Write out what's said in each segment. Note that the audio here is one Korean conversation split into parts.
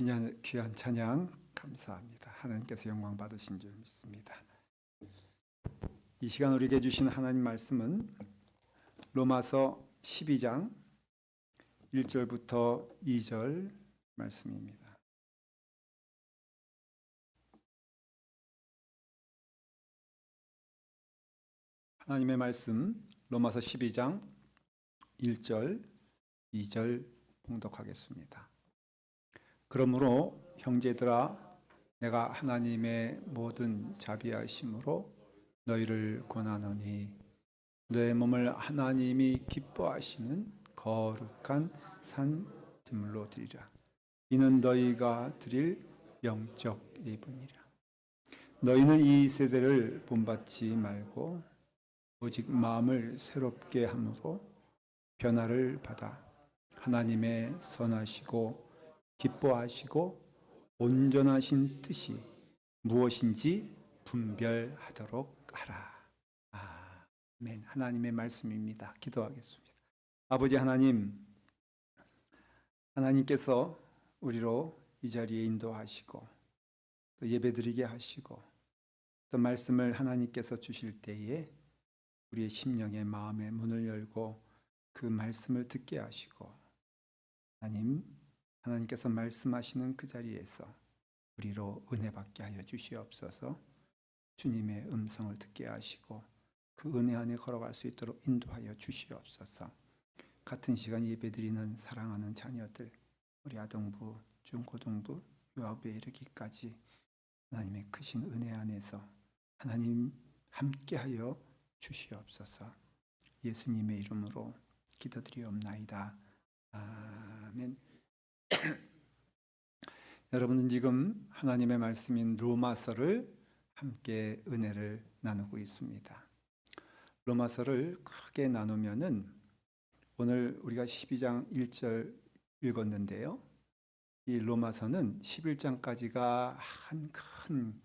귀한 찬양 감사합니다. 하나님께서 영광 받으신 줄 믿습니다. 이 시간 우리에게 주신 하나님 말씀은 로마서 12장 1절부터 2절 말씀입니다. 하나님의 말씀 로마서 12장 1절 2절 봉독하겠습니다. 그러므로 형제들아 내가 하나님의 모든 자비하심으로 너희를 권하노니 너의 몸을 하나님이 기뻐하시는 거룩한 산 제물로 드리라. 이는 너희가 드릴 영적 예분이라. 너희는 이 세대를 본받지 말고 오직 마음을 새롭게 함으로 변화를 받아 하나님의 선하시고 기뻐하시고 온전하신 뜻이 무엇인지 분별하도록 하라. 아멘. 하나님의 말씀입니다. 기도하겠습니다. 아버지 하나님, 하나님께서 우리로 이 자리에 인도하시고 또 예배드리게 하시고 또 말씀을 하나님께서 주실 때에 우리의 심령의 마음의 문을 열고 그 말씀을 듣게 하시고 하나님께서 말씀하시는 그 자리에서 우리로 은혜 받게 하여 주시옵소서. 주님의 음성을 듣게 하시고 그 은혜 안에 걸어갈 수 있도록 인도하여 주시옵소서. 같은 시간 예배드리는 사랑하는 자녀들, 우리 아동부, 중고등부, 유아부에 이르기까지 하나님의 크신 은혜 안에서 하나님 함께하여 주시옵소서. 예수님의 이름으로 기도드리옵나이다. 아멘. 여러분은 지금 하나님의 말씀인 로마서를 함께 은혜를 나누고 있습니다. 로마서를 크게 나누면은 오늘 우리가 12장 1절 읽었는데요. 이 로마서는 11장까지가 한 큰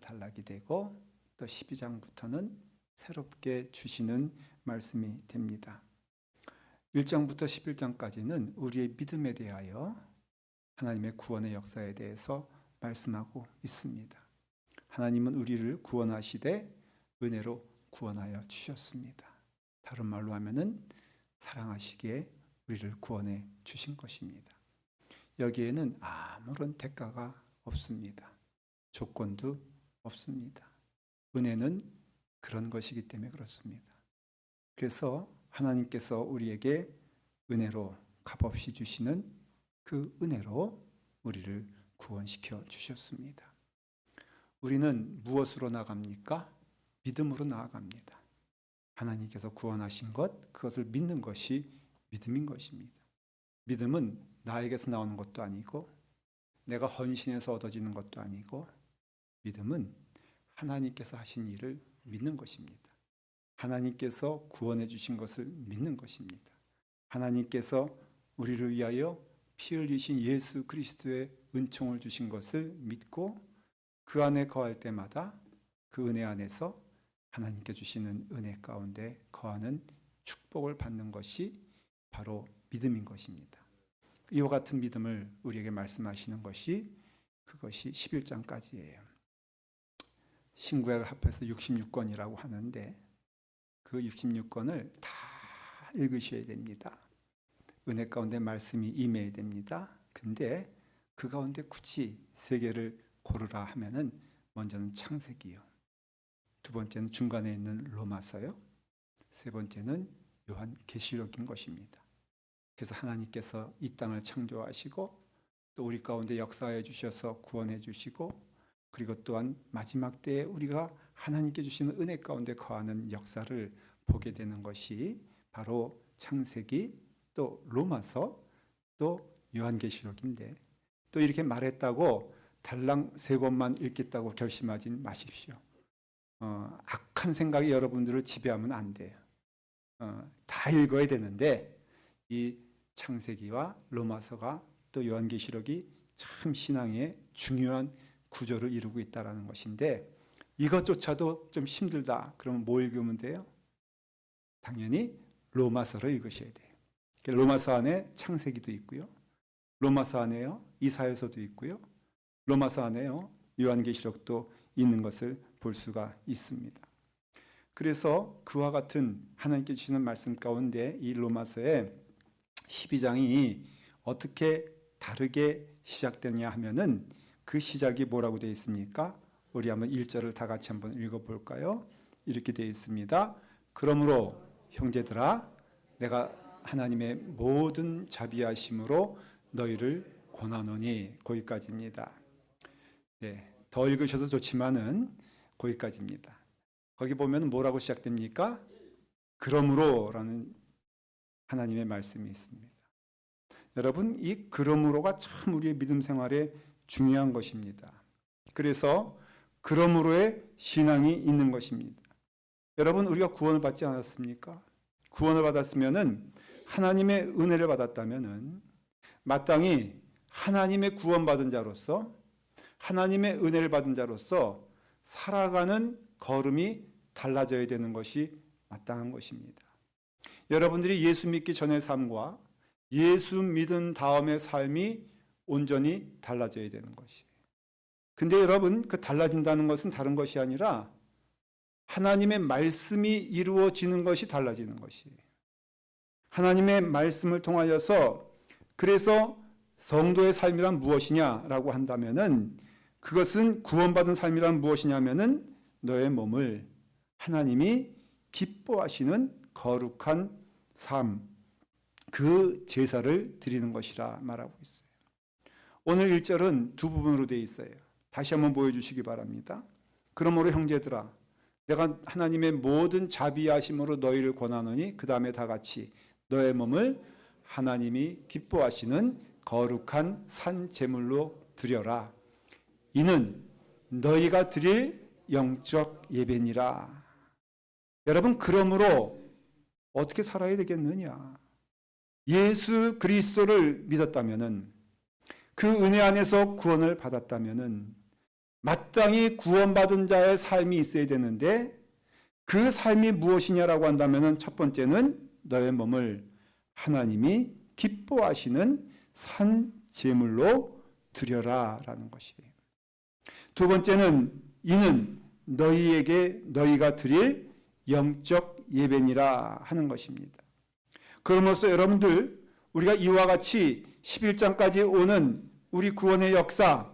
단락이 되고 또 12장부터는 새롭게 주시는 말씀이 됩니다. 1장부터 11장까지는 우리의 믿음에 대하여 하나님의 구원의 역사에 대해서 말씀하고 있습니다. 하나님은 우리를 구원하시되 은혜로 구원하여 주셨습니다. 다른 말로 하면은 사랑하시기에 우리를 구원해 주신 것입니다. 여기에는 아무런 대가가 없습니다. 조건도 없습니다. 은혜는 그런 것이기 때문에 그렇습니다. 그래서 하나님께서 우리에게 은혜로 값없이 주시는 그 은혜로 우리를 구원시켜 주셨습니다. 우리는 무엇으로 나아갑니까? 믿음으로 나아갑니다. 하나님께서 구원하신 것, 그것을 믿는 것이 믿음인 것입니다. 믿음은 나에게서 나오는 것도 아니고 내가 헌신해서 얻어지는 것도 아니고 믿음은 하나님께서 하신 일을 믿는 것입니다. 하나님께서 구원해 주신 것을 믿는 것입니다. 하나님께서 우리를 위하여 피 흘리신 예수 그리스도의 은총을 주신 것을 믿고 그 안에 거할 때마다 그 은혜 안에서 하나님께 주시는 은혜 가운데 거하는 축복을 받는 것이 바로 믿음인 것입니다. 이와 같은 믿음을 우리에게 말씀하시는 것이 그것이 11장까지예요. 신구약을 합해서 66권이라고 하는데 그 66권을 다 읽으셔야 됩니다. 은혜 가운데 말씀이 임해야 됩니다. 근데 그 가운데 굳이 세 개를 고르라 하면은 먼저는 창세기요. 두 번째는 중간에 있는 로마서요. 세 번째는 요한계시록인 것입니다. 그래서 하나님께서 이 땅을 창조하시고 또 우리 가운데 역사해 주셔서 구원해 주시고 그리고 또한 마지막 때에 우리가 하나님께 주시는 은혜 가운데 거하는 역사를 보게 되는 것이 바로 창세기 또 로마서 또 요한계시록인데 또 이렇게 말했다고 달랑 세 권만 읽겠다고 결심하지 마십시오. 악한 생각이 여러분들을 지배하면 안 돼요. 다 읽어야 되는데 이 창세기와 로마서가 또 요한계시록이 참 신앙의 중요한 구조를 이루고 있다는 것인데 이것조차도 좀 힘들다. 그러면 뭐 읽으면 돼요? 당연히 로마서를 읽으셔야 돼요. 로마서 안에 창세기도 있고요. 로마서 안에요. 이사야서도 있고요. 로마서 안에요. 요한계시록도 있는 것을 볼 수가 있습니다. 그래서 그와 같은 하나님께 주시는 말씀 가운데 이 로마서의 12장이 어떻게 다르게 시작되냐 하면은 그 시작이 뭐라고 되어 있습니까? 우리 한번 1절을 다 같이 한번 읽어볼까요? 이렇게 되어 있습니다. 그러므로 형제들아 내가 하나님의 모든 자비하심으로 너희를 권하노니, 거기까지입니다. 네, 더 읽으셔도 좋지만은 거기까지입니다. 거기 보면 뭐라고 시작됩니까? 그러므로라는 하나님의 말씀이 있습니다. 여러분, 이 그러므로가 참 우리의 믿음 생활에 중요한 것입니다. 그래서 그러므로의 신앙이 있는 것입니다. 여러분, 우리가 구원을 받지 않았습니까? 구원을 받았으면은, 하나님의 은혜를 받았다면은 마땅히 하나님의 구원받은 자로서, 하나님의 은혜를 받은 자로서 살아가는 걸음이 달라져야 되는 것이 마땅한 것입니다. 여러분들이 예수 믿기 전의 삶과 예수 믿은 다음의 삶이 온전히 달라져야 되는 것이에요. 근데 여러분, 그 달라진다는 것은 다른 것이 아니라 하나님의 말씀이 이루어지는 것이 달라지는 것이에요. 하나님의 말씀을 통하여서, 그래서 성도의 삶이란 무엇이냐라고 한다면은, 그것은 구원받은 삶이란 무엇이냐면은 너의 몸을 하나님이 기뻐하시는 거룩한 삶, 그 제사를 드리는 것이라 말하고 있어요. 오늘 1절은 두 부분으로 되어 있어요. 다시 한번 보여주시기 바랍니다. 그러므로 형제들아 내가 하나님의 모든 자비하심으로 너희를 권하노니, 그 다음에 다 같이 너의 몸을 하나님이 기뻐하시는 거룩한 산 제물로 드려라. 이는 너희가 드릴 영적 예배니라. 여러분, 그러므로 어떻게 살아야 되겠느냐? 예수 그리스도를 믿었다면은, 그 은혜 안에서 구원을 받았다면은 마땅히 구원받은 자의 삶이 있어야 되는데, 그 삶이 무엇이냐라고 한다면은 첫 번째는 너의 몸을 하나님이 기뻐하시는 산 제물로 드려라라는 것이에요. 두 번째는 이는 너희가 드릴 영적 예배니라 하는 것입니다. 그러므로써 여러분들, 우리가 이와 같이 11장까지 오는 우리 구원의 역사,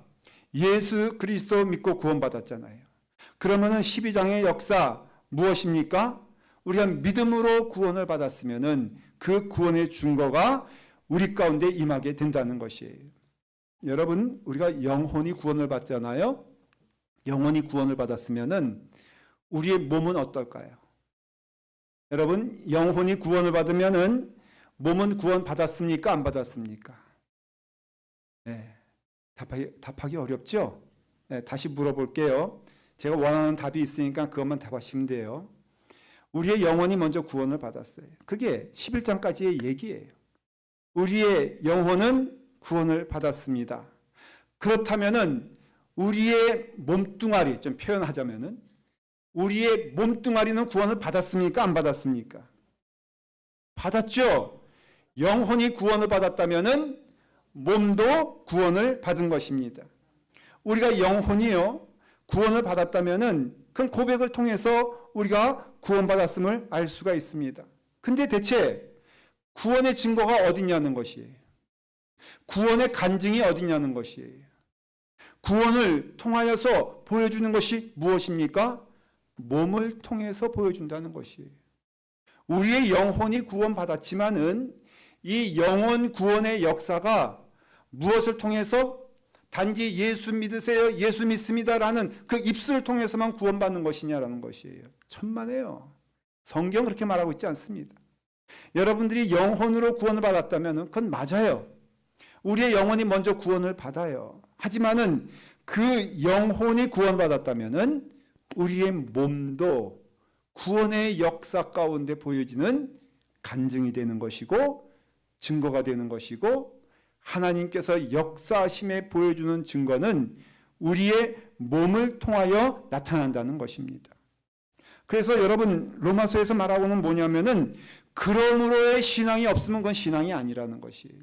예수 그리스도 믿고 구원받았잖아요. 그러면은 12장의 역사 무엇입니까? 우리가 믿음으로 구원을 받았으면은 그 구원의 증거가 우리 가운데 임하게 된다는 것이에요. 여러분, 우리가 영혼이 구원을 받잖아요. 영혼이 구원을 받았으면은 우리의 몸은 어떨까요? 여러분, 영혼이 구원을 받으면은 몸은 구원 받았습니까? 안 받았습니까? 네, 답하기 어렵죠? 네, 다시 물어볼게요. 제가 원하는 답이 있으니까 그것만 답하시면 돼요. 우리의 영혼이 먼저 구원을 받았어요. 그게 11장까지의 얘기예요. 우리의 영혼은 구원을 받았습니다. 그렇다면은 우리의 몸뚱아리, 좀 표현하자면은 우리의 몸뚱아리는 구원을 받았습니까? 안 받았습니까? 받았죠? 영혼이 구원을 받았다면은 몸도 구원을 받은 것입니다. 우리가 영혼이요 구원을 받았다면은 그 고백을 통해서 우리가 구원받았음을 알 수가 있습니다. 근데 대체 구원의 증거가 어디냐는 것이에요. 구원의 간증이 어디냐는 것이에요. 구원을 통하여서 보여주는 것이 무엇입니까? 몸을 통해서 보여준다는 것이에요. 우리의 영혼이 구원받았지만은 이 영혼 구원의 역사가 무엇을 통해서? 단지 예수 믿으세요, 예수 믿습니다라는 그 입술을 통해서만 구원받는 것이냐라는 것이에요. 천만에요. 성경 그렇게 말하고 있지 않습니다. 여러분들이 영혼으로 구원을 받았다면 그건 맞아요. 우리의 영혼이 먼저 구원을 받아요. 하지만은 그 영혼이 구원받았다면은 우리의 몸도 구원의 역사 가운데 보여지는 간증이 되는 것이고 증거가 되는 것이고, 하나님께서 역사하심에 보여주는 증거는 우리의 몸을 통하여 나타난다는 것입니다. 그래서 여러분, 로마서에서 말하고는 뭐냐면은 그러므로의 신앙이 없으면 그건 신앙이 아니라는 것이에요.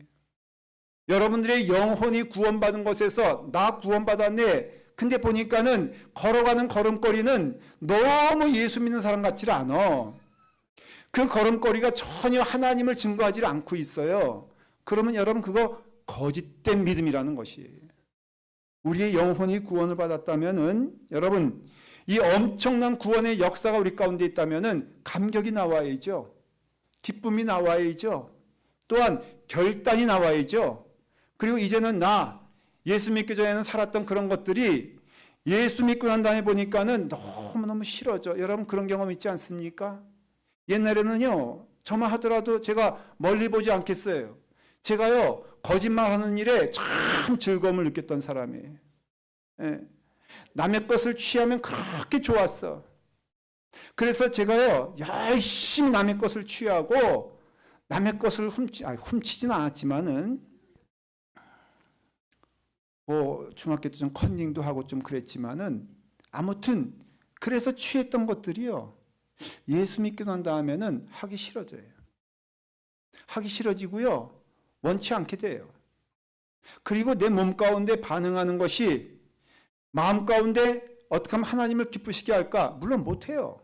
여러분들의 영혼이 구원받은 것에서 나 구원받았네. 근데 보니까는 걸어가는 걸음걸이는 너무 예수 믿는 사람 같지 않아. 그 걸음걸이가 전혀 하나님을 증거하지 않고 있어요. 그러면 여러분 그거 거짓된 믿음이라는 것이. 우리의 영혼이 구원을 받았다면은 여러분 이 엄청난 구원의 역사가 우리 가운데 있다면은 감격이 나와야죠. 기쁨이 나와야죠. 또한 결단이 나와야죠. 그리고 이제는 나 예수 믿기 전에는 살았던 그런 것들이 예수 믿고 난 다음에 보니까는 너무너무 싫어져. 여러분 그런 경험 있지 않습니까? 옛날에는요, 저만 하더라도 제가 멀리 보지 않겠어요. 제가요, 거짓말하는 일에 참 즐거움을 느꼈던 사람이에요. 예. 남의 것을 취하면 그렇게 좋았어. 그래서 제가요, 열심히 남의 것을 취하고 남의 것을 훔치진 않았지만은 뭐 중학교 때 좀 컨닝도 하고 좀 그랬지만은 아무튼 그래서 취했던 것들이요. 예수 믿고 난 다음에는 하기 싫어져요. 하기 싫어지고요. 원치 않게 돼요. 그리고 내 몸 가운데 반응하는 것이 마음 가운데 어떻게 하면 하나님을 기쁘시게 할까? 물론 못해요.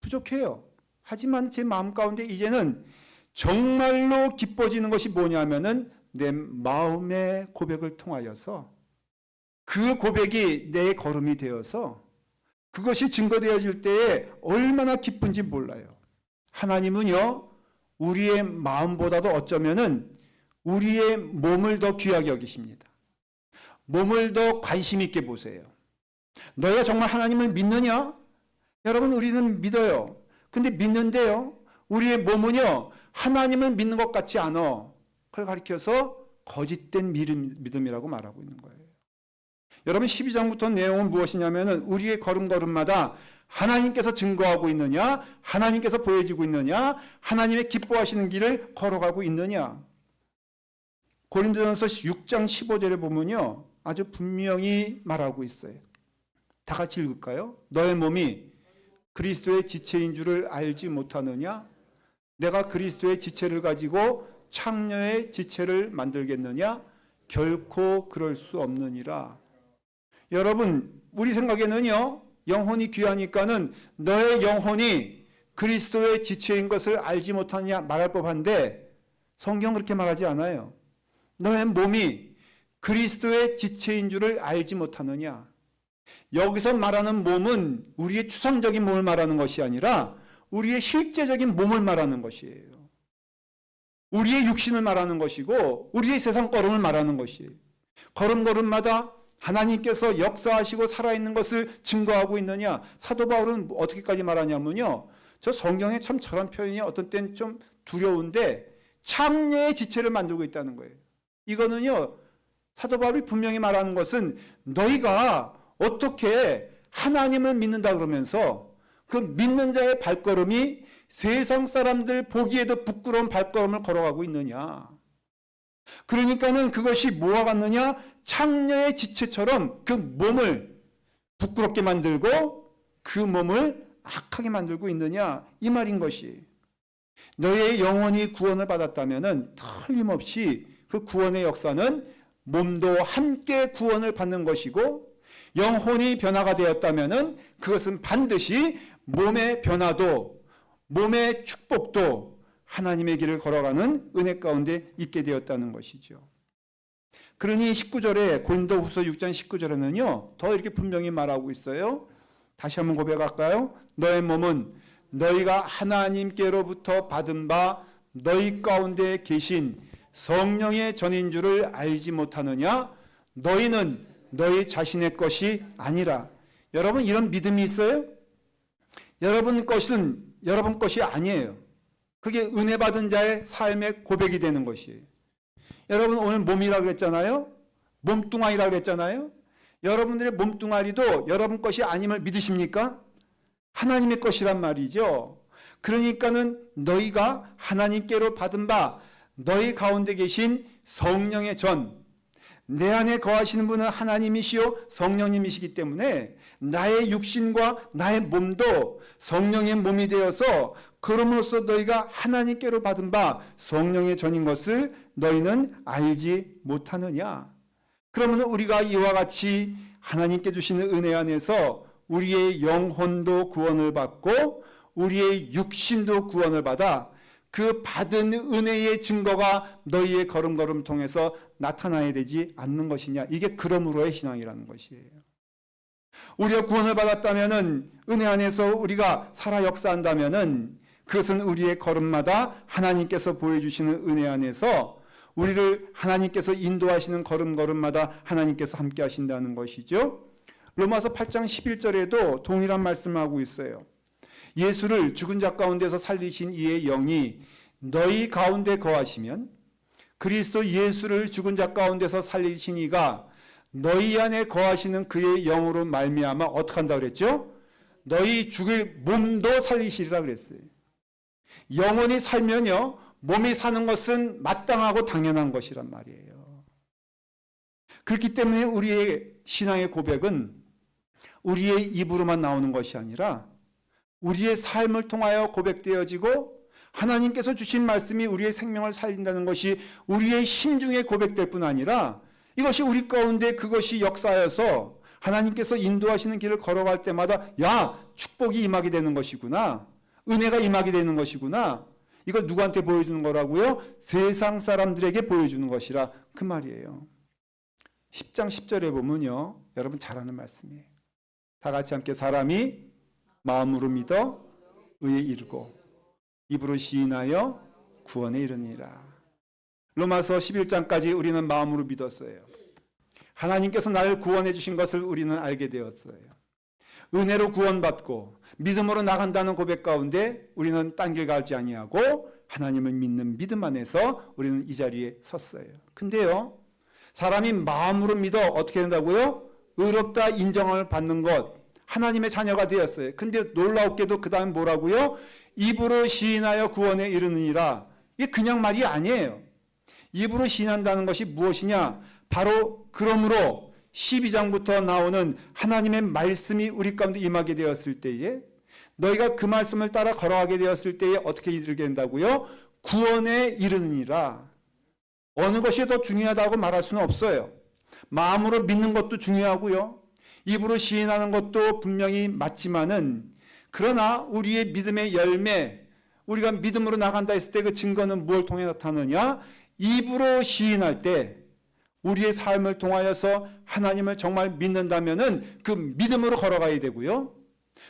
부족해요. 하지만 제 마음 가운데 이제는 정말로 기뻐지는 것이 뭐냐면은 내 마음의 고백을 통하여서 그 고백이 내 걸음이 되어서 그것이 증거되어질 때에 얼마나 기쁜지 몰라요. 하나님은요, 우리의 마음보다도 어쩌면은 우리의 몸을 더 귀하게 여기십니다. 몸을 더 관심 있게 보세요. 너희가 정말 하나님을 믿느냐? 여러분 우리는 믿어요. 근데 믿는데요, 우리의 몸은요 하나님을 믿는 것 같지 않아. 그걸 가리켜서 거짓된 믿음이라고 말하고 있는 거예요. 여러분 12장부터 내용은 무엇이냐면은 우리의 걸음걸음마다 하나님께서 증거하고 있느냐, 하나님께서 보여지고 있느냐, 하나님의 기뻐하시는 길을 걸어가고 있느냐. 고린도전서 6장 15절에 보면요 아주 분명히 말하고 있어요. 다 같이 읽을까요? 너의 몸이 그리스도의 지체인 줄을 알지 못하느냐? 내가 그리스도의 지체를 가지고 창녀의 지체를 만들겠느냐? 결코 그럴 수 없느니라. 여러분 우리 생각에는요 영혼이 귀하니까는 너의 영혼이 그리스도의 지체인 것을 알지 못하느냐 말할 법한데 성경 그렇게 말하지 않아요. 너의 몸이 그리스도의 지체인 줄을 알지 못하느냐. 여기서 말하는 몸은 우리의 추상적인 몸을 말하는 것이 아니라 우리의 실제적인 몸을 말하는 것이에요. 우리의 육신을 말하는 것이고 우리의 세상 걸음을 말하는 것이에요. 걸음걸음마다 하나님께서 역사하시고 살아있는 것을 증거하고 있느냐. 사도 바울은 어떻게까지 말하냐면요, 저 성경에 참 저런 표현이 어떤 때는 좀 두려운데 창녀의 지체를 만들고 있다는 거예요. 이거는요 사도 바울이 분명히 말하는 것은 너희가 어떻게 하나님을 믿는다 그러면서 그 믿는 자의 발걸음이 세상 사람들 보기에도 부끄러운 발걸음을 걸어가고 있느냐. 그러니까는 그것이 뭐와 같느냐? 창녀의 지체처럼 그 몸을 부끄럽게 만들고 그 몸을 악하게 만들고 있느냐 이 말인 것이. 너의 영혼이 구원을 받았다면은 틀림없이 그 구원의 역사는 몸도 함께 구원을 받는 것이고 영혼이 변화가 되었다면은 그것은 반드시 몸의 변화도 몸의 축복도 하나님의 길을 걸어가는 은혜 가운데 있게 되었다는 것이죠. 그러니 19절에 고린도후서 6장 19절에는요 더 이렇게 분명히 말하고 있어요. 다시 한번 고백할까요? 너의 몸은 너희가 하나님께로부터 받은 바 너희 가운데 계신 성령의 전인 줄을 알지 못하느냐? 너희는 너희 자신의 것이 아니라. 여러분 이런 믿음이 있어요? 여러분 것은 여러분 것이 아니에요. 그게 은혜 받은 자의 삶의 고백이 되는 것이에요. 여러분 오늘 몸이라고 그랬잖아요. 몸뚱아리라고 그랬잖아요. 여러분들의 몸뚱아리도 여러분 것이 아님을 믿으십니까? 하나님의 것이란 말이죠. 그러니까는 너희가 하나님께로 받은 바 너희 가운데 계신 성령의 전, 내 안에 거하시는 분은 하나님이시요 성령님이시기 때문에 나의 육신과 나의 몸도 성령의 몸이 되어서 그럼으로써 너희가 하나님께로 받은 바 성령의 전인 것을 너희는 알지 못하느냐? 그러면 우리가 이와 같이 하나님께 주시는 은혜 안에서 우리의 영혼도 구원을 받고 우리의 육신도 구원을 받아 그 받은 은혜의 증거가 너희의 걸음걸음 통해서 나타나야 되지 않는 것이냐. 이게 그러므로의 신앙이라는 것이에요. 우리가 구원을 받았다면은, 은혜 안에서 우리가 살아 역사한다면은, 그것은 우리의 걸음마다 하나님께서 보여주시는 은혜 안에서 우리를 하나님께서 인도하시는 걸음걸음마다 하나님께서 함께 하신다는 것이죠. 로마서 8장 11절에도 동일한 말씀을 하고 있어요. 예수를 죽은 자 가운데서 살리신 이의 영이 너희 가운데 거하시면, 그리스도 예수를 죽은 자 가운데서 살리신 이가 너희 안에 거하시는 그의 영으로 말미암아 어떻게 한다고 그랬죠? 너희 죽을 몸도 살리시리라 그랬어요. 영혼이 살면요, 몸이 사는 것은 마땅하고 당연한 것이란 말이에요. 그렇기 때문에 우리의 신앙의 고백은 우리의 입으로만 나오는 것이 아니라 우리의 삶을 통하여 고백되어지고 하나님께서 주신 말씀이 우리의 생명을 살린다는 것이 우리의 심중에 고백될 뿐 아니라 이것이 우리 가운데 그것이 역사하여서 하나님께서 인도하시는 길을 걸어갈 때마다 야, 축복이 임하게 되는 것이구나. 은혜가 임하게 되는 것이구나. 이걸 누구한테 보여주는 거라고요? 세상 사람들에게 보여주는 것이라 그 말이에요. 10장 10절에 보면요, 여러분 잘 아는 말씀이에요. 다 같이 함께 사람이 마음으로 믿어 의에 이르고 입으로 시인하여 구원에 이르니라. 로마서 11장까지 우리는 마음으로 믿었어요. 하나님께서 나를 구원해 주신 것을 우리는 알게 되었어요. 은혜로 구원받고 믿음으로 나간다는 고백 가운데 우리는 딴 길 가지 아니하고 하나님을 믿는 믿음 안에서 우리는 이 자리에 섰어요. 근데요, 사람이 마음으로 믿어 어떻게 된다고요? 의롭다 인정을 받는 것, 하나님의 자녀가 되었어요. 근데 놀라웠게도 그 다음 뭐라고요? 입으로 시인하여 구원에 이르느니라. 이게 그냥 말이 아니에요. 입으로 시인한다는 것이 무엇이냐? 바로 그러므로 12장부터 나오는 하나님의 말씀이 우리 가운데 임하게 되었을 때에, 너희가 그 말씀을 따라 걸어가게 되었을 때에 어떻게 이르게 된다고요? 구원에 이르느니라. 어느 것이 더 중요하다고 말할 수는 없어요. 마음으로 믿는 것도 중요하고요, 입으로 시인하는 것도 분명히 맞지만은, 그러나 우리의 믿음의 열매, 우리가 믿음으로 나간다 했을 때 그 증거는 무엇을 통해 나타나느냐? 입으로 시인할 때 우리의 삶을 통하여서 하나님을 정말 믿는다면은 그 믿음으로 걸어가야 되고요,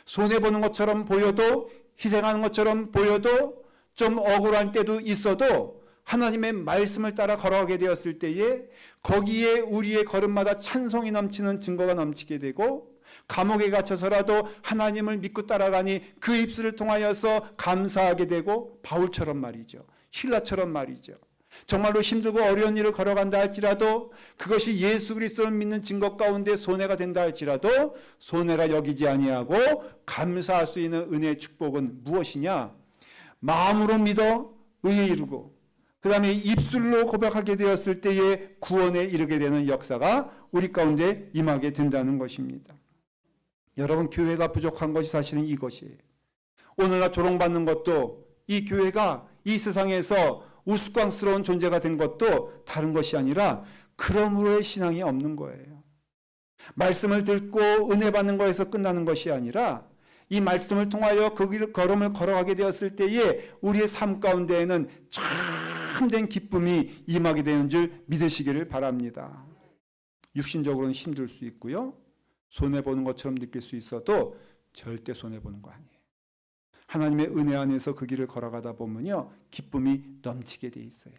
손해보는 것처럼 보여도, 희생하는 것처럼 보여도, 좀 억울할 때도 있어도 하나님의 말씀을 따라 걸어가게 되었을 때에 거기에 우리의 걸음마다 찬송이 넘치는 증거가 넘치게 되고, 감옥에 갇혀서라도 하나님을 믿고 따라가니 그 입술을 통하여서 감사하게 되고, 바울처럼 말이죠, 신라처럼 말이죠, 정말로 힘들고 어려운 일을 걸어간다 할지라도 그것이 예수 그리스도를 믿는 증거 가운데 손해가 된다 할지라도 손해라 여기지 아니하고 감사할 수 있는 은혜의 축복은 무엇이냐? 마음으로 믿어 의에 이르고 그 다음에 입술로 고백하게 되었을 때에 구원에 이르게 되는 역사가 우리 가운데 임하게 된다는 것입니다. 여러분, 교회가 부족한 것이 사실은 이것이에요. 오늘날 조롱받는 것도 이 교회가 이 세상에서 우스꽝스러운 존재가 된 것도 다른 것이 아니라 그러므로의 신앙이 없는 거예요. 말씀을 듣고 은혜 받는 것에서 끝나는 것이 아니라 이 말씀을 통하여 그 길 걸음을 걸어가게 되었을 때에 우리의 삶 가운데에는 참된 기쁨이 임하게 되는 줄 믿으시기를 바랍니다. 육신적으로는 힘들 수 있고요, 손해보는 것처럼 느낄 수 있어도 절대 손해보는 거 아니에요. 하나님의 은혜 안에서 그 길을 걸어가다 보면요, 기쁨이 넘치게 돼 있어요.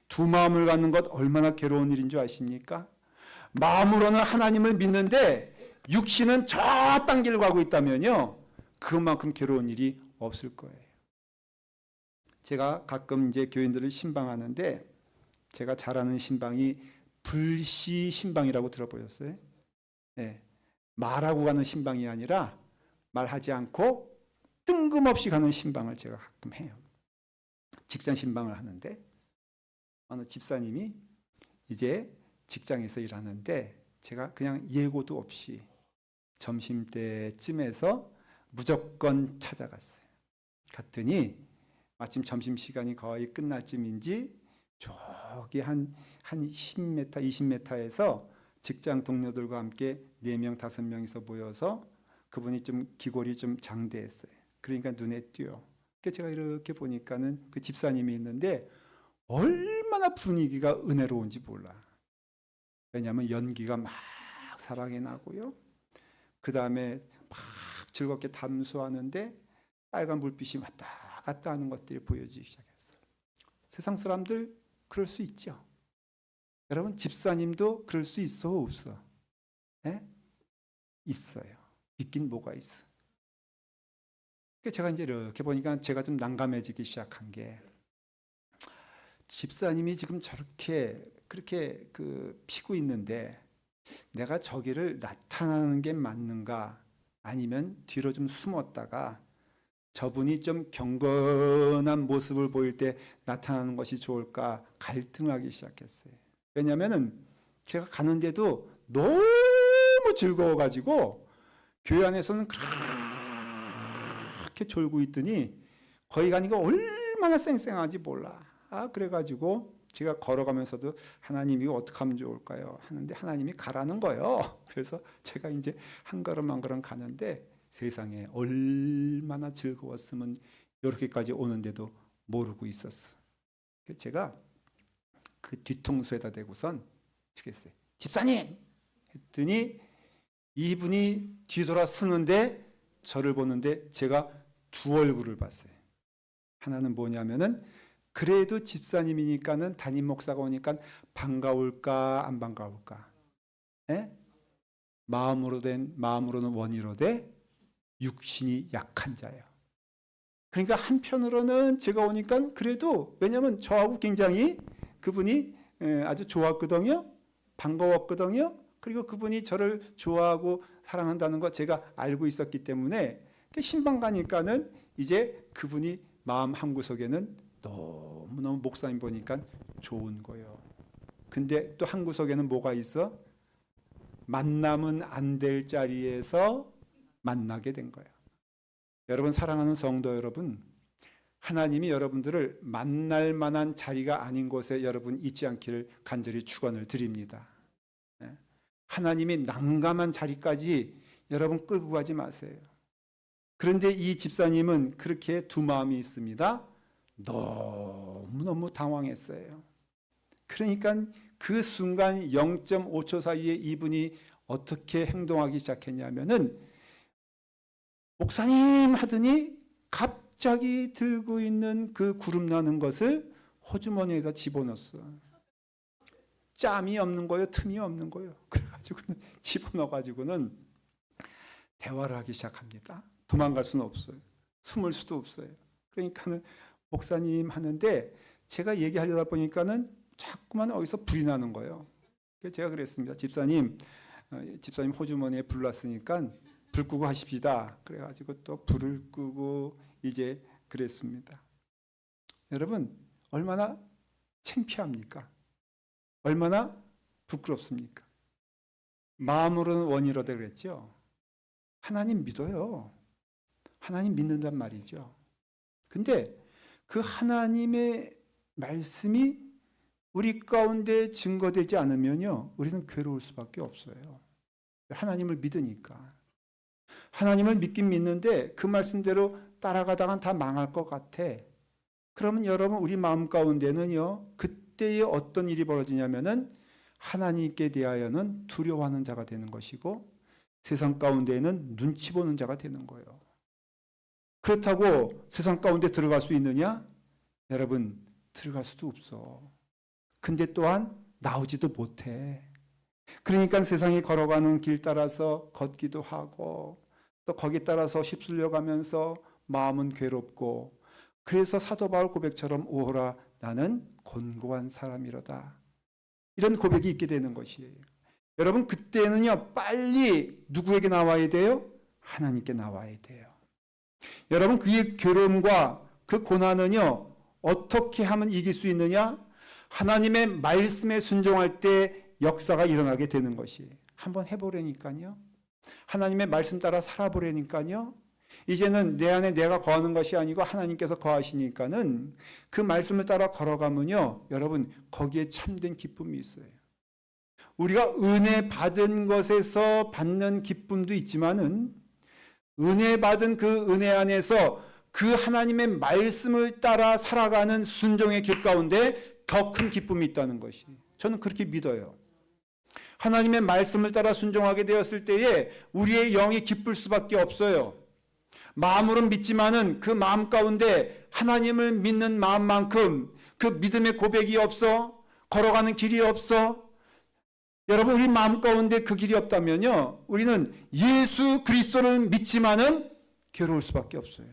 두 마음을 갖는 것 얼마나 괴로운 일인 줄 아십니까? 마음으로는 하나님을 믿는데 육신은 저 딴 길을 가고 있다면요, 그만큼 괴로운 일이 없을 거예요. 제가 가끔 이제 교인들을 신방하는데 제가 잘 아는 신방이 불시 신방이라고 들어보셨어요? 네. 말하고 가는 신방이 아니라 말하지 않고 뜬금없이 가는 신방을 제가 가끔 해요. 직장 신방을 하는데 어느 집사님이 이제 직장에서 일하는데 제가 그냥 예고도 없이 점심때쯤에서 무조건 찾아갔어요. 갔더니 마침 점심시간이 거의 끝날 쯤인지 저기 한 10m, 20m에서 직장 동료들과 함께 4명, 5명이서 모여서 그분이 좀 기골이 좀 장대했어요. 그러니까 눈에 띄어. 그러니까 제가 이렇게 보니까는 그 집사님이 있는데 얼마나 분위기가 은혜로운지 몰라. 왜냐하면 연기가 막 사랑이 나고요. 그 다음에 막 즐겁게 담소하는데 빨간 불빛이 왔다 갔다 하는 것들이 보여지기 시작했어요. 세상 사람들 그럴 수 있죠. 여러분 집사님도 그럴 수 있어 없어? 예? 있어요. 있긴 뭐가 있어. 제가 이제 이렇게 보니까 제가 좀 난감해지기 시작한 게 집사님이 지금 저렇게 그렇게 피고 있는데 내가 저기를 나타나는 게 맞는가 아니면 뒤로 좀 숨었다가 저분이 좀 경건한 모습을 보일 때 나타나는 것이 좋을까 갈등하기 시작했어요. 왜냐하면 제가 가는데도 너무 즐거워가지고 교회 안에서는 그렇게 졸고 있더니 거기 가니까 얼마나 쌩쌩한지 몰라. 그래가지고 제가 걸어가면서도 하나님 이거 어떻게 하면 좋을까요? 하는데 하나님이 가라는 거예요. 그래서 제가 이제 한 걸음 한 걸음 가는데 세상에 얼마나 즐거웠으면 이렇게까지 오는데도 모르고 있었어. 제가 그 뒤통수에다 대고선 치겠어요. 집사님! 했더니 이분이 뒤돌아 서는데 저를 보는데 제가 두 얼굴을 봤어요. 하나는 뭐냐면은 그래도 집사님이니까는 담임 목사가 오니까 반가울까 안 반가울까? 예? 마음으로는 원이로 돼 육신이 약한 자예요. 그러니까 한편으로는 제가 오니까 그래도 왜냐하면 저하고 굉장히 그분이 아주 좋았거든요. 반가웠거든요. 그리고 그분이 저를 좋아하고 사랑한다는 거 제가 알고 있었기 때문에 신방 가니까는 이제 그분이 마음 한구석에는 너무너무 목사님 보니까 좋은 거예요. 근데 또 한구석에는 뭐가 있어? 만나면 안 될 자리에서 만나게 된 거예요. 여러분 사랑하는 성도 여러분, 하나님이 여러분들을 만날 만한 자리가 아닌 곳에 여러분 있지 않기를 간절히 축원을 드립니다. 하나님이 난감한 자리까지 여러분 끌고 가지 마세요. 그런데 이 집사님은 그렇게 두 마음이 있습니다. 너무너무 당황했어요. 그러니까 그 순간 0.5초 사이에 이분이 어떻게 행동하기 시작했냐면은 목사님 하더니 갑자기 들고 있는 그 구름 나는 것을 호주머니에다 집어넣었어. 짬이 없는 거예요, 틈이 없는 거예요. 그래가지고는 집어넣어가지고는 대화를 하기 시작합니다. 도망갈 수는 없어요. 숨을 수도 없어요. 그러니까는 목사님 하는데 제가 얘기하려다 보니까는 자꾸만 어디서 불이 나는 거예요. 그래서 제가 그랬습니다. 집사님 호주머니에 불 났으니까 불 끄고 하십시다. 그래가지고 또 불을 끄고 이제 그랬습니다. 여러분 얼마나 창피합니까? 얼마나 부끄럽습니까? 마음으로는 원이로되 그랬죠. 하나님 믿어요. 하나님 믿는단 말이죠. 근데 그 하나님의 말씀이 우리 가운데 증거되지 않으면요, 우리는 괴로울 수밖에 없어요. 하나님을 믿으니까. 하나님을 믿긴 믿는데 그 말씀대로 따라가다간 다 망할 것 같아. 그러면 여러분 우리 마음 가운데는요, 그때에 어떤 일이 벌어지냐면은 하나님께 대하여는 두려워하는 자가 되는 것이고 세상 가운데에는 눈치 보는 자가 되는 거예요. 그렇다고 세상 가운데 들어갈 수 있느냐? 여러분 들어갈 수도 없어. 근데 또한 나오지도 못해. 그러니까 세상에 걸어가는 길 따라서 걷기도 하고 또 거기 따라서 휩쓸려 가면서 마음은 괴롭고 그래서 사도 바울 고백처럼 오호라 나는 곤고한 사람이로다. 이런 고백이 있게 되는 것이에요. 여러분 그때는요 빨리 누구에게 나와야 돼요? 하나님께 나와야 돼요. 여러분 그의 괴로움과 그 고난은요 어떻게 하면 이길 수 있느냐? 하나님의 말씀에 순종할 때 역사가 일어나게 되는 것이 한번 해보려니까요. 하나님의 말씀 따라 살아보려니까요. 이제는 내 안에 내가 거하는 것이 아니고 하나님께서 거하시니까는 그 말씀을 따라 걸어가면요, 여러분 거기에 참된 기쁨이 있어요. 우리가 은혜 받은 것에서 받는 기쁨도 있지만은 은혜 받은 그 은혜 안에서 그 하나님의 말씀을 따라 살아가는 순종의 길 가운데 더 큰 기쁨이 있다는 것이, 저는 그렇게 믿어요. 하나님의 말씀을 따라 순종하게 되었을 때에 우리의 영이 기쁠 수밖에 없어요. 마음으로는 믿지만은 그 마음 가운데 하나님을 믿는 마음만큼 그 믿음의 고백이 없어, 걸어가는 길이 없어. 여러분, 우리 마음 가운데 그 길이 없다면요, 우리는 예수 그리스도를 믿지만은 괴로울 수밖에 없어요.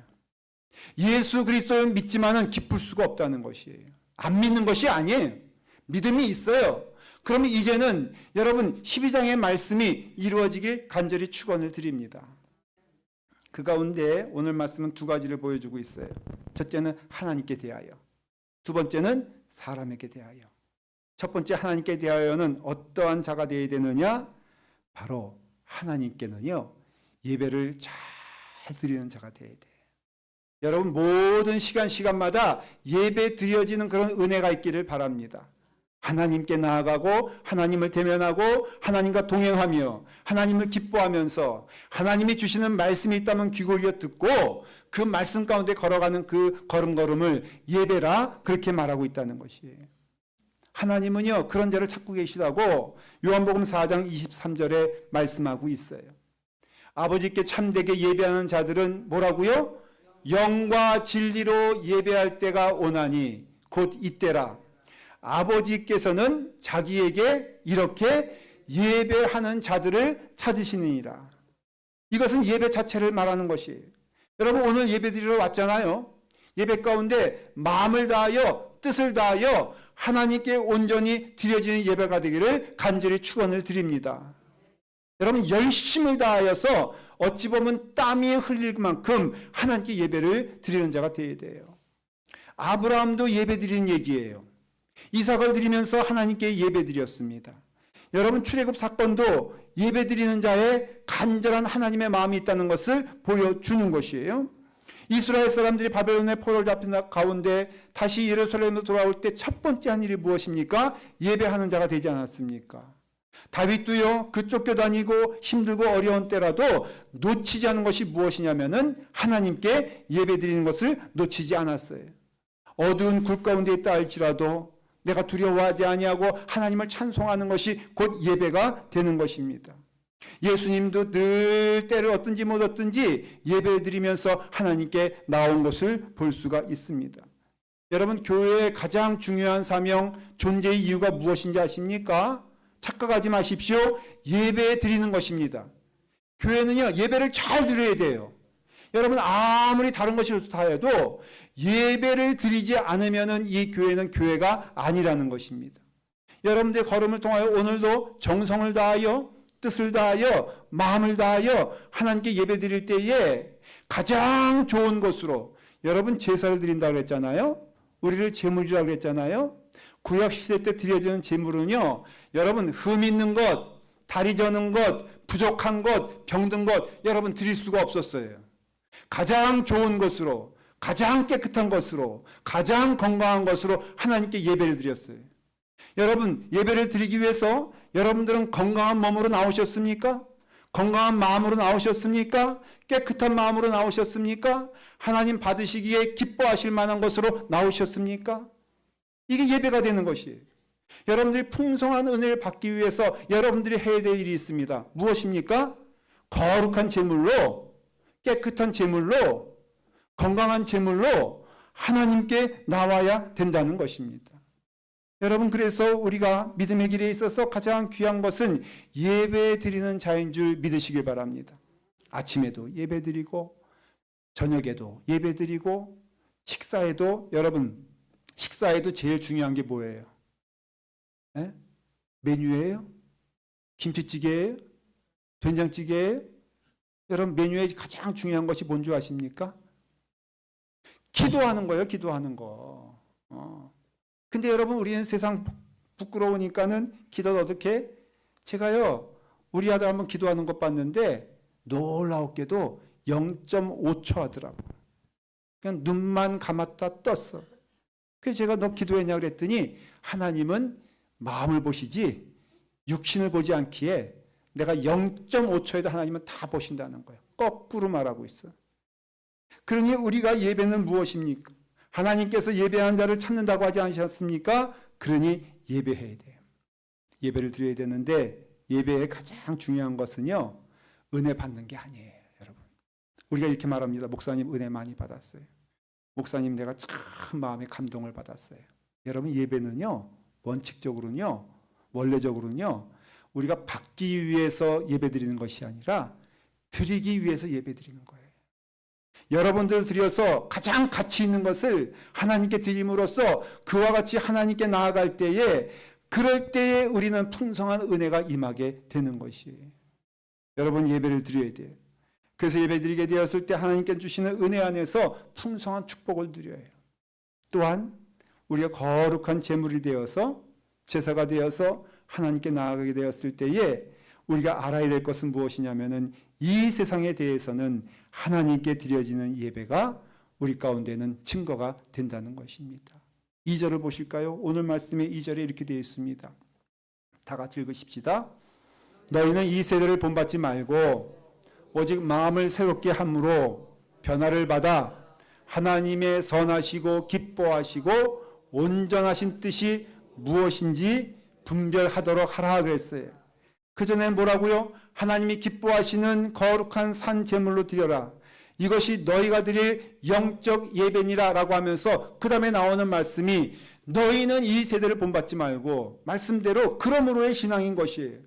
예수 그리스도를 믿지만은 기쁠 수가 없다는 것이에요. 안 믿는 것이 아니에요. 믿음이 있어요. 그러면 이제는 여러분 12장의 말씀이 이루어지길 간절히 축원을 드립니다. 그 가운데 오늘 말씀은 두 가지를 보여주고 있어요. 첫째는 하나님께 대하여, 두 번째는 사람에게 대하여. 첫 번째 하나님께 대하여는 어떠한 자가 되어야 되느냐? 바로 하나님께는요, 예배를 잘 드리는 자가 되어야 돼요. 여러분, 모든 시간마다 예배 드려지는 그런 은혜가 있기를 바랍니다. 하나님께 나아가고 하나님을 대면하고 하나님과 동행하며 하나님을 기뻐하면서 하나님이 주시는 말씀이 있다면 귀골려 듣고 그 말씀 가운데 걸어가는 그 걸음걸음을 예배라 그렇게 말하고 있다는 것이에요. 하나님은요, 그런 자를 찾고 계시다고 요한복음 4장 23절에 말씀하고 있어요. 아버지께 참되게 예배하는 자들은 뭐라고요? 영과 진리로 예배할 때가 오나니 곧 이때라. 아버지께서는 자기에게 이렇게 예배하는 자들을 찾으시느니라. 이것은 예배 자체를 말하는 것이에요. 여러분, 오늘 예배 드리러 왔잖아요. 예배 가운데 마음을 다하여 뜻을 다하여 하나님께 온전히 드려지는 예배가 되기를 간절히 축원을 드립니다. 여러분, 열심을 다하여서 어찌 보면 땀이 흘릴 만큼 하나님께 예배를 드리는 자가 되어야 돼요. 아브라함도 예배 드리는 얘기예요. 이삭을 드리면서 하나님께 예배 드렸습니다. 여러분, 출애굽 사건도 예배 드리는 자의 간절한 하나님의 마음이 있다는 것을 보여주는 것이에요. 이스라엘 사람들이 바벨론의 포로를 잡힌 가운데 다시 예루살렘으로 돌아올 때 첫 번째 한 일이 무엇입니까? 예배하는 자가 되지 않았습니까? 다윗도요, 그 쫓겨다니고 힘들고 어려운 때라도 놓치지 않은 것이 무엇이냐면은 하나님께 예배 드리는 것을 놓치지 않았어요. 어두운 굴 가운데 있다 할지라도 내가 두려워하지 아니하고 하나님을 찬송하는 것이 곧 예배가 되는 것입니다. 예수님도 늘 때를 얻든지 못 얻든지 예배를 드리면서 하나님께 나온 것을 볼 수가 있습니다. 여러분, 교회의 가장 중요한 사명, 존재의 이유가 무엇인지 아십니까? 착각하지 마십시오. 예배 드리는 것입니다. 교회는요, 예배를 잘 드려야 돼요. 여러분, 아무리 다른 것이 좋다 해도 예배를 드리지 않으면 이 교회는 교회가 아니라는 것입니다. 여러분들의 걸음을 통하여 오늘도 정성을 다하여 뜻을 다하여 마음을 다하여 하나님께 예배 드릴 때에 가장 좋은 것으로, 여러분 제사를 드린다고 그랬잖아요. 우리를 제물이라고 그랬잖아요. 구약시대 때 드려지는 제물은요, 여러분 흠 있는 것, 다리 저는 것, 부족한 것, 병든 것 여러분 드릴 수가 없었어요. 가장 좋은 것으로, 가장 깨끗한 것으로, 가장 건강한 것으로 하나님께 예배를 드렸어요. 여러분, 예배를 드리기 위해서 여러분들은 건강한 몸으로 나오셨습니까? 건강한 마음으로 나오셨습니까? 깨끗한 마음으로 나오셨습니까? 하나님 받으시기에 기뻐하실 만한 것으로 나오셨습니까? 이게 예배가 되는 것이에요. 여러분들이 풍성한 은혜를 받기 위해서 여러분들이 해야 될 일이 있습니다. 무엇입니까? 거룩한 제물로, 깨끗한 제물로, 건강한 제물로 하나님께 나와야 된다는 것입니다. 여러분, 그래서 우리가 믿음의 길에 있어서 가장 귀한 것은 예배 드리는 자인 줄 믿으시길 바랍니다. 아침에도 예배 드리고 저녁에도 예배 드리고 식사에도, 여러분 식사에도 제일 중요한 게 뭐예요? 에? 메뉴예요? 김치찌개예요? 된장찌개예요? 여러분, 메뉴에 가장 중요한 것이 뭔 줄 아십니까? 기도하는 거예요. 기도하는 거. 근데 여러분, 우리는 세상 부끄러우니까는 기도를 어떻게? 제가요, 우리 아들 한번 기도하는 것 봤는데 놀라웠게도 0.5초 하더라고. 그냥 눈만 감았다 떴어. 그래서 제가 너 기도했냐고 그랬더니 하나님은 마음을 보시지 육신을 보지 않기에 내가 0.5초에도 하나님은 다 보신다는 거예요. 거꾸로 말하고 있어. 그러니 우리가 예배는 무엇입니까? 하나님께서 예배한 자를 찾는다고 하지 않으셨습니까? 그러니 예배해야 돼요. 예배를 드려야 되는데 예배의 가장 중요한 것은요, 은혜 받는 게 아니에요, 여러분. 우리가 이렇게 말합니다. 목사님 은혜 많이 받았어요. 목사님 내가 참 마음에 감동을 받았어요. 여러분, 예배는요, 원칙적으로는요, 원래적으로는요, 우리가 받기 위해서 예배 드리는 것이 아니라 드리기 위해서 예배 드리는 거예요. 여러분들 드려서 가장 가치 있는 것을 하나님께 드림으로써 그와 같이 하나님께 나아갈 때에, 그럴 때에 우리는 풍성한 은혜가 임하게 되는 것이에요. 여러분, 예배를 드려야 돼요. 그래서 예배 드리게 되었을 때 하나님께 주시는 은혜 안에서 풍성한 축복을 드려요. 또한 우리가 거룩한 제물이 되어서, 제사가 되어서 하나님께 나아가게 되었을 때에 우리가 알아야 될 것은 무엇이냐면은 이 세상에 대해서는 하나님께 드려지는 예배가 우리 가운데는 증거가 된다는 것입니다. 2절을 보실까요? 오늘 말씀의 2절에 이렇게 되어 있습니다. 다 같이 읽으십시다. 너희는 이 세대를 본받지 말고 오직 마음을 새롭게 함으로 변화를 받아 하나님의 선하시고 기뻐하시고 온전하신 뜻이 무엇인지 분별하도록 하라 그랬어요. 그전엔 뭐라고요? 하나님이 기뻐하시는 거룩한 산 제물로 드려라. 이것이 너희가 드릴 영적 예배니라 라고 하면서 그 다음에 나오는 말씀이 너희는 이 세대를 본받지 말고, 말씀대로 그러므로의 신앙인 것이에요.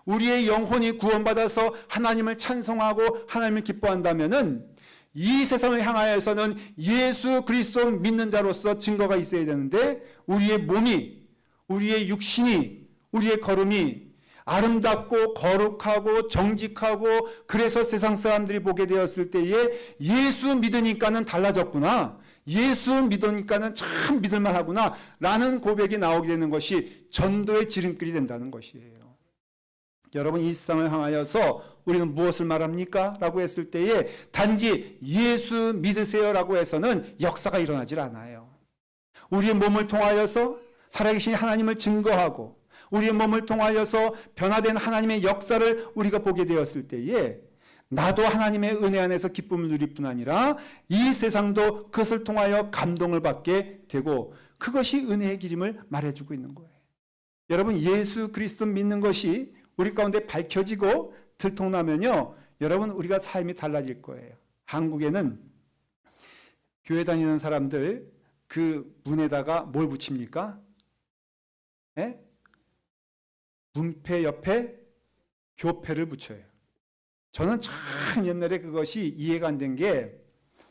우리의 영혼이 구원받아서 하나님을 찬송하고 하나님을 기뻐한다면은 이 세상을 향하여서는 예수 그리스도 믿는 자로서 증거가 있어야 되는데, 우리의 몸이, 우리의 육신이, 우리의 걸음이 아름답고 거룩하고 정직하고, 그래서 세상 사람들이 보게 되었을 때에 예수 믿으니까는 달라졌구나, 예수 믿으니까는 참 믿을만 하구나 라는 고백이 나오게 되는 것이 전도의 지름길이 된다는 것이에요. 여러분, 이 세상을 향하여서 우리는 무엇을 말합니까? 라고 했을 때에 단지 예수 믿으세요 라고 해서는 역사가 일어나질 않아요. 우리의 몸을 통하여서 살아계신 하나님을 증거하고, 우리의 몸을 통하여서 변화된 하나님의 역사를 우리가 보게 되었을 때에 나도 하나님의 은혜 안에서 기쁨을 누릴 뿐 아니라 이 세상도 그것을 통하여 감동을 받게 되고, 그것이 은혜의 길임을 말해주고 있는 거예요. 여러분, 예수 그리스도 믿는 것이 우리 가운데 밝혀지고 들통나면요, 여러분, 우리가 삶이 달라질 거예요. 한국에는 교회 다니는 사람들 그 문에다가 뭘 붙입니까? 예? 문패 옆에 교패를 붙여요. 저는 참 옛날에 그것이 이해가 안 된 게,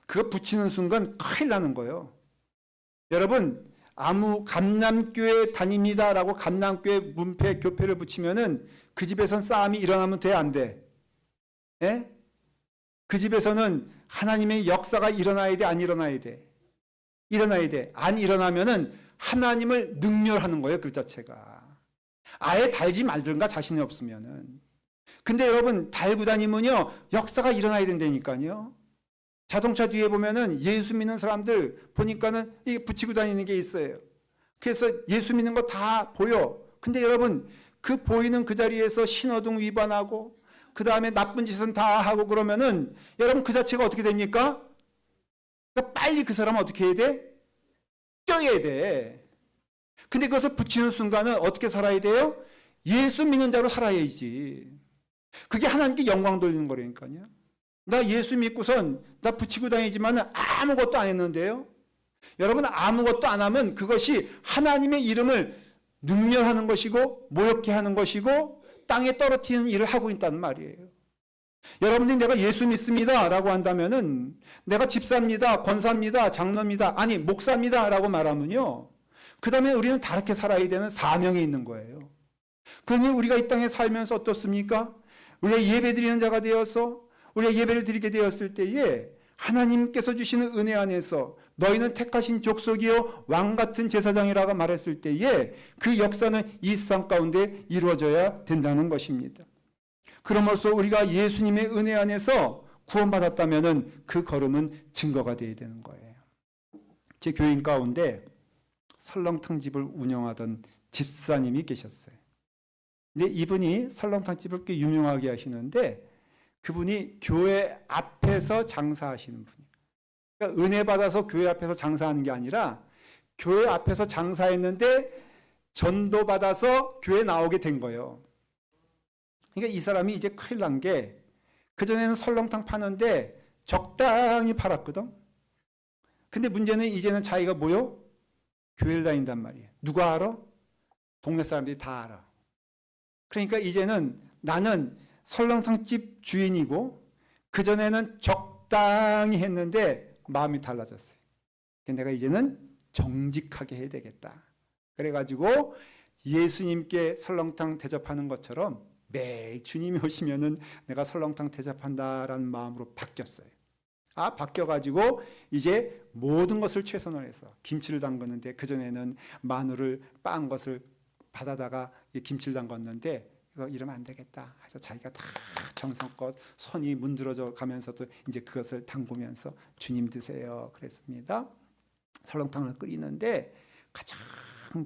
그거 붙이는 순간 큰일 나는 거예요. 여러분, 아무 감남교회 다닙니다 라고 감남교회 문패 교패를 붙이면은 그 집에선 싸움이 일어나면 돼, 안 돼? 예? 그 집에서는 하나님의 역사가 일어나야 돼, 안 일어나야 돼? 일어나야 돼. 안 일어나면은 하나님을 능멸하는 거예요, 그 자체가. 아예 달지 말든가, 자신이 없으면은. 근데 여러분, 달고 다니면요, 역사가 일어나야 된다니까요. 자동차 뒤에 보면은 예수 믿는 사람들 보니까는 이게 붙이고 다니는 게 있어요. 그래서 예수 믿는 거 다 보여. 근데 여러분, 그 보이는 그 자리에서 신호등 위반하고, 그 다음에 나쁜 짓은 다 하고 그러면은, 여러분, 그 자체가 어떻게 됩니까? 그러니까 빨리 그 사람은 어떻게 해야 돼? 껴야 돼. 근데 그것을 붙이는 순간은 어떻게 살아야 돼요? 예수 믿는 자로 살아야지. 그게 하나님께 영광 돌리는 거라니까요. 나 예수 믿고선 나 붙이고 다니지만 아무것도 안 했는데요. 여러분, 아무것도 안 하면 그것이 하나님의 이름을 능멸하는 것이고 모욕케 하는 것이고 땅에 떨어뜨리는 일을 하고 있다는 말이에요. 여러분들이 내가 예수 믿습니다 라고 한다면은, 내가 집사입니다, 권사입니다, 장로입니다, 아니 목사입니다 라고 말하면요, 그 다음에 우리는 다르게 살아야 되는 사명이 있는 거예요. 그러니 우리가 이 땅에 살면서 어떻습니까? 우리가 예배드리는 자가 되어서 우리가 예배를 드리게 되었을 때에 하나님께서 주시는 은혜 안에서 너희는 택하신 족속이요 왕같은 제사장이라고 말했을 때에 그 역사는 이 세상 가운데 이루어져야 된다는 것입니다. 그럼으로써 우리가 예수님의 은혜 안에서 구원받았다면은 그 걸음은 증거가 되어야 되는 거예요. 제 교인 가운데 설렁탕 집을 운영하던 집사님이 계셨어요. 근데 이분이 설렁탕 집을 꽤 유명하게 하시는데 그분이 교회 앞에서 장사하시는 분이에요. 그러니까 은혜 받아서 교회 앞에서 장사하는 게 아니라 교회 앞에서 장사했는데 전도 받아서 교회 나오게 된 거예요. 그러니까 이 사람이 이제 큰일 난 게 그전에는 설렁탕 파는데 적당히 팔았거든. 근데 문제는 이제는 자기가 뭐요? 교회를 다닌단 말이에요. 누가 알아? 동네 사람들이 다 알아. 그러니까 이제는 나는 설렁탕집 주인이고 그전에는 적당히 했는데 마음이 달라졌어요. 내가 이제는 정직하게 해야 되겠다. 그래가지고 예수님께 설렁탕 대접하는 것처럼 매일 주님이 오시면은 내가 설렁탕 대접한다라는 마음으로 바뀌었어요. 바뀌어가지고 이제 모든 것을 최선을 해서 김치를 담궜는데 그전에는 마늘을 빻은 것을 받아다가 김치를 담궜는데 이거 이러면 안 되겠다 해서 자기가 다 정성껏 손이 문드러져 가면서도 이제 그것을 담그면서 주님 드세요 그랬습니다. 설렁탕을 끓이는데 가장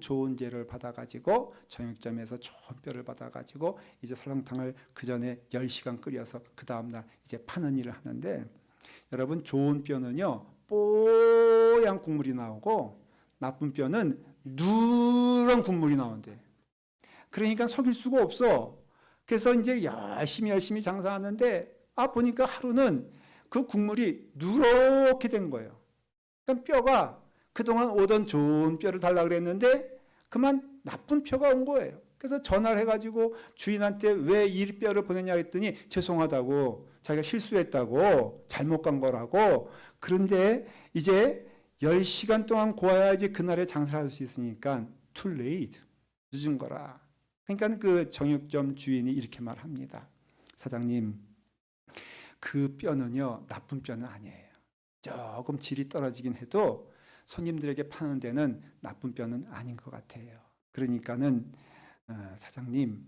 좋은 재료를 받아가지고 정육점에서 좋은 뼈를 받아가지고 이제 설렁탕을 그 전에 10시간 끓여서 그 다음날 이제 파는 일을 하는데 여러분 좋은 뼈는요 뽀얀 국물이 나오고 나쁜 뼈는 누런 국물이 나온대. 그러니까 속일 수가 없어. 그래서 이제 열심히 장사하는데 보니까 하루는 그 국물이 누렇게 된 거예요. 그러니까 뼈가 그동안 오던 좋은 뼈를 달라고 그랬는데 그만 나쁜 뼈가 온 거예요. 그래서 전화를 해가지고 주인한테 왜 이 뼈를 보냈냐 했더니 죄송하다고 자기가 실수했다고 잘못 간 거라고. 그런데 이제 10시간 동안 구워야지 그날에 장사를 할 수 있으니까 too late 늦은 거라. 그러니까 그 정육점 주인이 이렇게 말합니다. 사장님 그 뼈는요 나쁜 뼈는 아니에요. 조금 질이 떨어지긴 해도 손님들에게 파는 데는 나쁜 뼈는 아닌 것 같아요. 그러니까는 사장님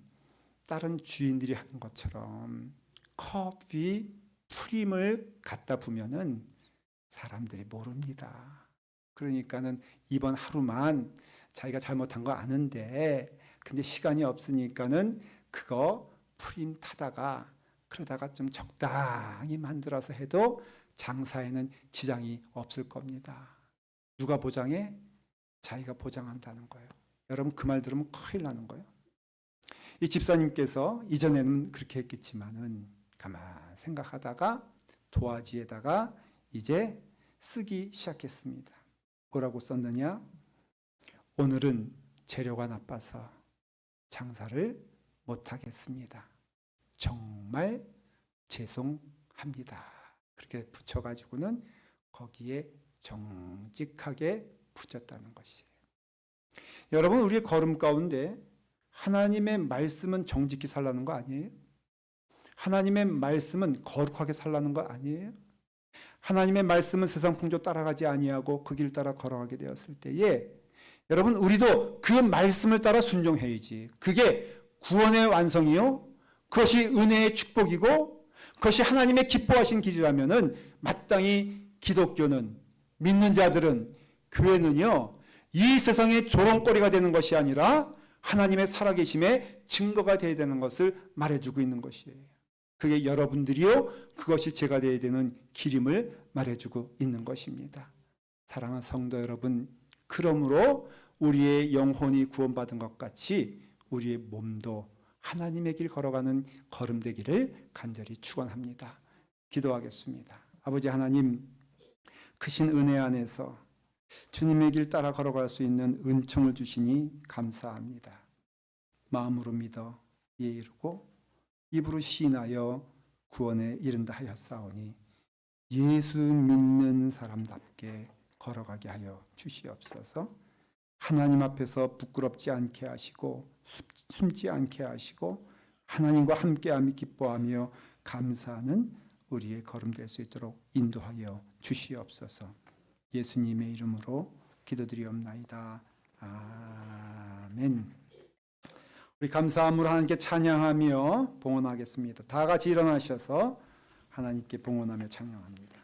다른 주인들이 하는 것처럼 커피 프림을 갖다 부면은 사람들이 모릅니다. 그러니까는 이번 하루만 자기가 잘못한 거 아는데 근데 시간이 없으니까는 그거 프림 타다가 그러다가 좀 적당히 만들어서 해도 장사에는 지장이 없을 겁니다. 누가 보장해? 자기가 보장한다는 거예요. 여러분 그 말 들으면 큰일 나는 거예요. 이 집사님께서 이전에는 그렇게 했겠지만은 가만 생각하다가 도화지에다가 이제 쓰기 시작했습니다. 뭐라고 썼느냐? 오늘은 재료가 나빠서 장사를 못하겠습니다. 정말 죄송합니다. 그렇게 붙여가지고는 거기에 정직하게 붙였다는 것이에요. 여러분 우리의 걸음 가운데 하나님의 말씀은 정직히 살라는 거 아니에요? 하나님의 말씀은 거룩하게 살라는 거 아니에요? 하나님의 말씀은 세상 풍조 따라가지 아니하고 그 길 따라 걸어가게 되었을 때에 여러분 우리도 그 말씀을 따라 순종해야지. 그게 구원의 완성이요. 그것이 은혜의 축복이고 그것이 하나님의 기뻐하신 길이라면은 마땅히 기독교는 믿는 자들은 교회는요 이 세상의 조롱거리가 되는 것이 아니라 하나님의 살아계심의 증거가 되어야 되는 것을 말해주고 있는 것이에요. 그게 여러분들이요 그것이 제가 되어야 되는 길임을 말해주고 있는 것입니다. 사랑하는 성도 여러분, 그러므로 우리의 영혼이 구원받은 것 같이 우리의 몸도 하나님의 길 걸어가는 걸음 되기를 간절히 축원합니다. 기도하겠습니다. 아버지 하나님, 크신 은혜 안에서 주님의 길 따라 걸어갈 수 있는 은총을 주시니 감사합니다. 마음으로 믿어 이에 이르고 입으로 시인하여 구원에 이른다 하였사오니 예수 믿는 사람답게 걸어가게 하여 주시옵소서. 하나님 앞에서 부끄럽지 않게 하시고 숨지 않게 하시고 하나님과 함께함이 기뻐하며 감사하는 우리의 걸음 될 수 있도록 인도하여 주시옵소서. 예수님의 이름으로 기도드리옵나이다. 아멘. 우리 감사함으로 하나님께 찬양하며 봉헌하겠습니다. 다 같이 일어나셔서 하나님께 봉헌하며 찬양합니다.